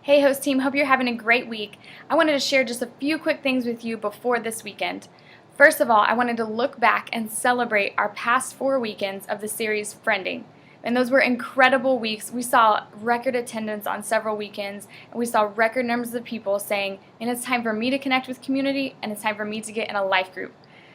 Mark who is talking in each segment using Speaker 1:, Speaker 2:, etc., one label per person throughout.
Speaker 1: Hey host team, hope you're having a great week. I wanted to share just a few quick things with you before this weekend. First of all, I wanted to look back and celebrate our past 4 weekends of the series Friending. And those were incredible weeks. We saw record attendance on several weekends, and we saw record numbers of people saying, and it's time for me to connect with community, and it's time for me to get in a life group.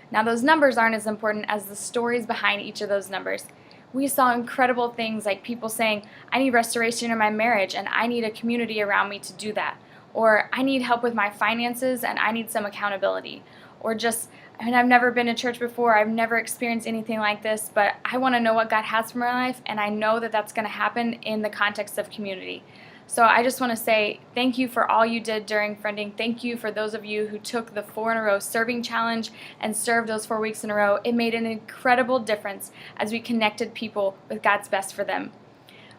Speaker 1: Now those numbers aren't as important as the stories behind each of those numbers. We saw incredible things like people saying, I need restoration in my marriage and I need a community around me to do that. Or I need help with my finances and I need some accountability. Or just, I've never been to church before, I've never experienced anything like this, but I want to know what God has for my life, and I know that that's going to happen in the context of community. So I just want to say thank you for all you did during Friending. Thank you for those of you who took the 4 in a row serving challenge and served those 4 weeks in a row. It made an incredible difference as we connected people with God's best for them.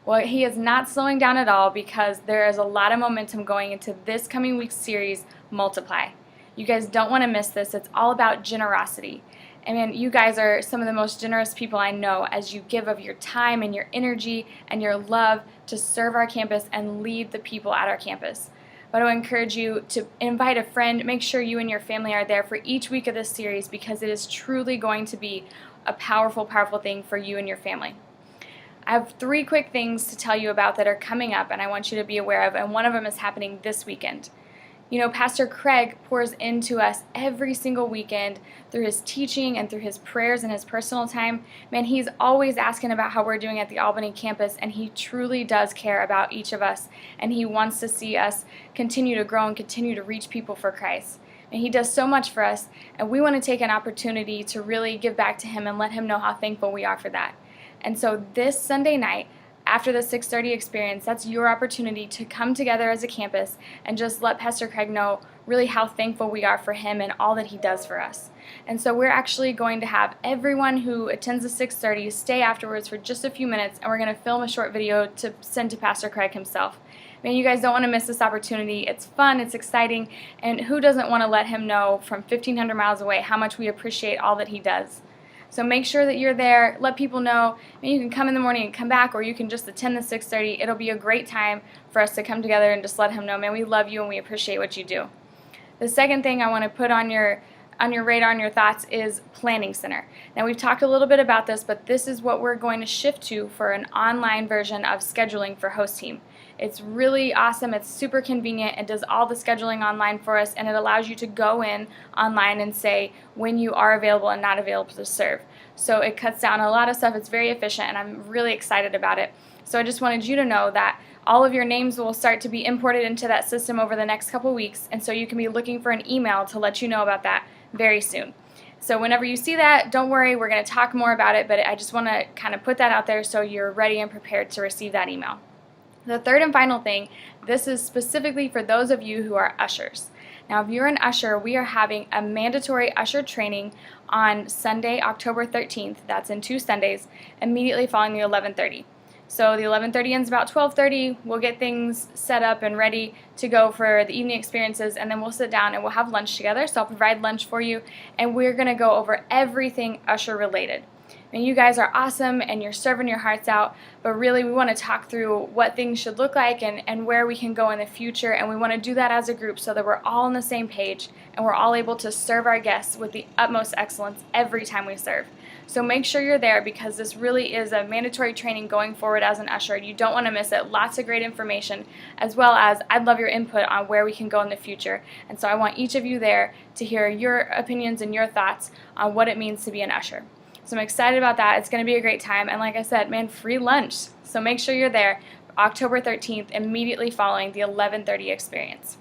Speaker 1: Well, He is not slowing down at all because there is a lot of momentum going into this coming week's series, Multiply. You guys don't want to miss this. It's all about generosity. I mean, you guys are some of the most generous people I know as you give of your time and your energy and your love to serve our campus and lead the people at our campus. But I would encourage you to invite a friend. Make sure you and your family are there for each week of this series because it is truly going to be a powerful, powerful thing for you and your family. I have 3 quick things to tell you about that are coming up and I want you to be aware of, and one of them is happening this weekend. You know, Pastor Craig pours into us every single weekend through his teaching and through his prayers and his personal time. Man, he's always asking about how we're doing at the Albany campus, and he truly does care about each of us, and he wants to see us continue to grow and continue to reach people for Christ. And he does so much for us, and we want to take an opportunity to really give back to him and let him know how thankful we are for that. And so this Sunday night, after the 6:30 experience, that's your opportunity to come together as a campus and just let Pastor Craig know really how thankful we are for him and all that he does for us. And so we're actually going to have everyone who attends the 6:30 stay afterwards for just a few minutes, and we're going to film a short video to send to Pastor Craig himself. Man, you guys don't want to miss this opportunity. It's fun, it's exciting, and who doesn't want to let him know from 1,500 miles away how much we appreciate all that he does? So make sure that you're there. Let people know. And you can come in the morning and come back, or you can just attend the 6:30. It'll be a great time for us to come together and just let him know, man, we love you and we appreciate what you do. The second thing I want to put on your radar and your thoughts is Planning Center. Now we've talked a little bit about this, but this is what we're going to shift to for an online version of scheduling for Host Team. It's really awesome. It's super convenient. It does all the scheduling online for us, and it allows you to go in online and say when you are available and not available to serve. So it cuts down a lot of stuff. It's very efficient, and I'm really excited about it. So I just wanted you to know that all of your names will start to be imported into that system over the next couple weeks, and so you can be looking for an email to let you know about that very soon. So whenever you see that, don't worry, we're going to talk more about it, but I just want to kind of put that out there so you're ready and prepared to receive that email. The third and final thing, this is specifically for those of you who are ushers. Now, if you're an usher, we are having a mandatory usher training on Sunday, October 13th. That's in 2 Sundays, immediately following the 11:30. So the 11:30 ends about 12:30. We'll get things set up and ready to go for the evening experiences, and then we'll sit down and we'll have lunch together. So I'll provide lunch for you, and we're going to go over everything usher related. And you guys are awesome and you're serving your hearts out, but really we want to talk through what things should look like and where we can go in the future, and we want to do that as a group so that we're all on the same page and we're all able to serve our guests with the utmost excellence every time we serve. So make sure you're there because this really is a mandatory training going forward as an usher. You don't want to miss it. Lots of great information, as well as I'd love your input on where we can go in the future. And so I want each of you there to hear your opinions and your thoughts on what it means to be an usher. So I'm excited about that. It's going to be a great time. And like I said, man, free lunch. So make sure you're there October 13th, immediately following the 11:30 experience.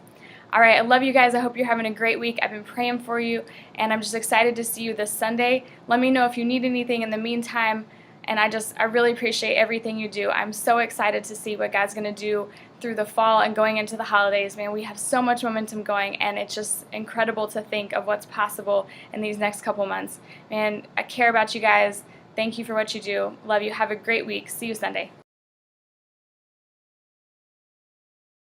Speaker 1: All right, I love you guys. I hope you're having a great week. I've been praying for you, and I'm just excited to see you this Sunday. Let me know if you need anything in the meantime. And I really appreciate everything you do. I'm so excited to see what God's going to do through the fall and going into the holidays. Man, we have so much momentum going, and it's just incredible to think of what's possible in these next couple months. Man, I care about you guys. Thank you for what you do. Love you. Have a great week. See you Sunday.